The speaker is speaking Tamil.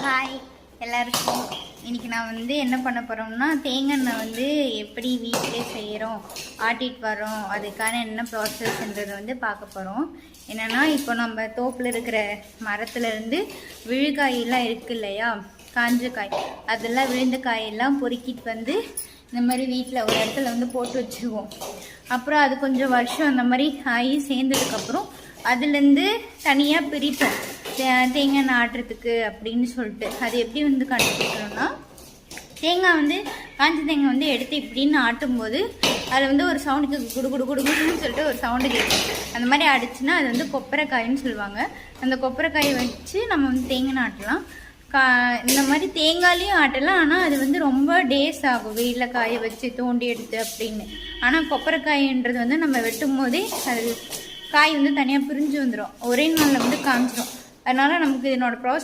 ஹாய் எல்லாருக்கும். இன்றைக்கி நான் என்ன பண்ண போகிறோம்னா, தேங்காய் எண்ணெய் எப்படி வீட்டிலே செய்கிறோம், ஆட்டிட்டு வரோம், அதுக்கான என்ன ப்ராசஸ்ன்றது பார்க்க போகிறோம். என்னென்னா, இப்போ நம்ம தோப்பில் இருக்கிற மரத்துலேருந்து விழுக்காயெல்லாம் இருக்குது இல்லையா, காஞ்ச காய், அதெல்லாம் விழுந்த காயெல்லாம் பொறுக்கிட்டு இந்த மாதிரி வீட்டில் ஒரு இடத்துல போட்டு வச்சுருவோம். அப்புறம் அது கொஞ்சம் வருஷம் அந்த மாதிரி ஆகி சேர்ந்ததுக்கப்புறம் அதுலேருந்து தனியாக பிரிப்போம், தேங்காய் எண்ணெய் ஆட்டுறதுக்கு அப்படின்னு சொல்லிட்டு. அது எப்படி கண்டுபிடிக்கணும்னா, தேங்காய் காஞ்ச தேங்காய் எடுத்து இப்படின்னு ஆட்டும்போது அதில் ஒரு சவுண்டுக்கு குடு குடு குடுன்னு சொல்லிட்டு ஒரு சவுண்டு கேட்கும். அந்த மாதிரி அடிச்சுன்னா அது கொப்பரைக்காயின்னு சொல்லுவாங்க. அந்த கொப்பரைக்காயை வச்சு நம்ம தேங்காய் எண்ணெய் ஆட்டலாம். இந்த மாதிரி தேங்காயிலையும் ஆட்டலாம். ஆனால் அது ரொம்ப டேஸ் ஆகும் வெயிலில் காய வச்சு தோண்டி எடுத்து அப்படின்னு. ஆனால் கொப்பரைக்காயின்றது நம்ம வெட்டும் போதே அது காய் தனியாக பிரிஞ்சு வந்துடும், ஒரே நாளில் காஞ்சிடும். அதனால் நமக்கு இதனோட ப்ராசஸ்